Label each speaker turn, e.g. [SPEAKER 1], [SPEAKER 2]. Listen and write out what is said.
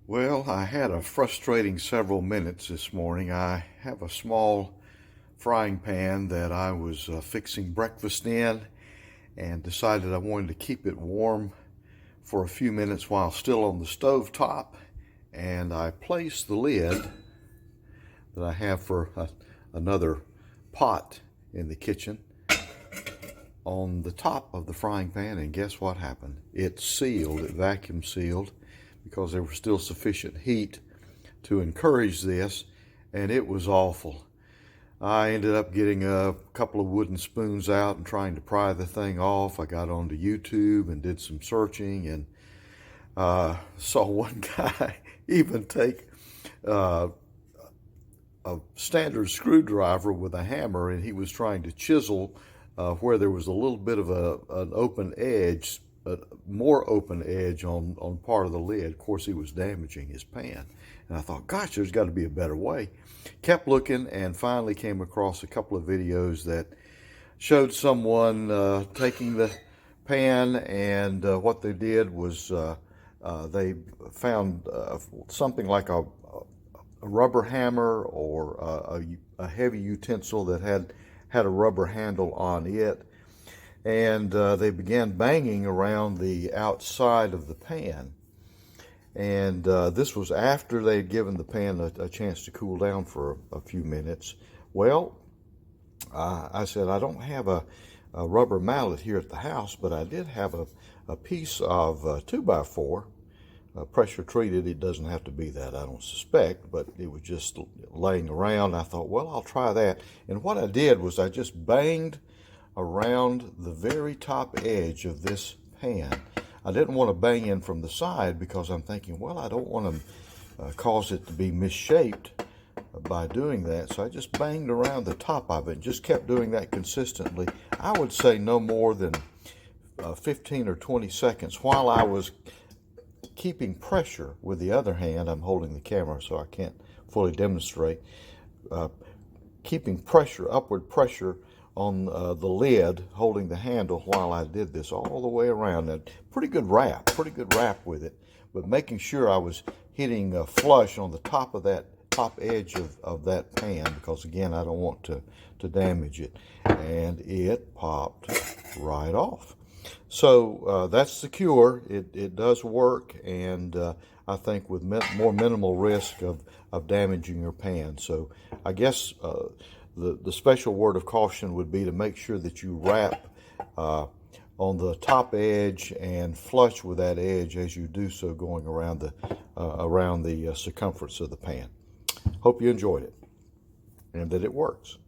[SPEAKER 1] Well, I had a frustrating several minutes this morning. I have a small frying pan that I was fixing breakfast in and decided I wanted to keep it warm for a few minutes while still on the stove top. And I placed the lid that I have for another pot in the kitchen on the top of the frying pan, and guess what happened? It sealed, it vacuum sealed, because there was still sufficient heat to encourage this, and it was awful. I ended up getting a couple of wooden spoons out and trying to pry the thing off. I got onto YouTube and did some searching, and saw one guy even take a standard screwdriver with a hammer, and he was trying to chisel where there was a little bit of an open edge, a more open edge on part of the lid. Of course, he was damaging his pan. And I thought, gosh, there's got to be a better way. Kept looking and finally came across a couple of videos that showed someone taking the pan, and what they did was they found something like a rubber hammer or a heavy utensil that had a rubber handle on it, and they began banging around the outside of the pan. And this was after they'd given the pan a chance to cool down for a few minutes. Well, I said, I don't have a rubber mallet here at the house, but I did have a piece of 2x4, pressure treated. It doesn't have to be that, I don't suspect, but it was just laying around. I thought, well, I'll try that. And what I did was I just banged around the very top edge of this pan. I didn't want to bang in from the side because I'm thinking, well, I don't want to cause it to be misshaped by doing that. So I just banged around the top of it and just kept doing that consistently. I would say no more than 15 or 20 seconds while I was keeping pressure with the other hand. I'm holding the camera so I can't fully demonstrate. Keeping pressure, upward pressure on the lid, holding the handle while I did this all the way around. And pretty good wrap with it, but making sure I was hitting flush on the top of that top edge of that pan, because again, I don't want to damage it. And it popped right off. So that's the cure. It does work, and I think with more minimal risk of damaging your pan. So I guess the special word of caution would be to make sure that you wrap on the top edge and flush with that edge as you do so, going around the circumference of the pan. Hope you enjoyed it and that it works.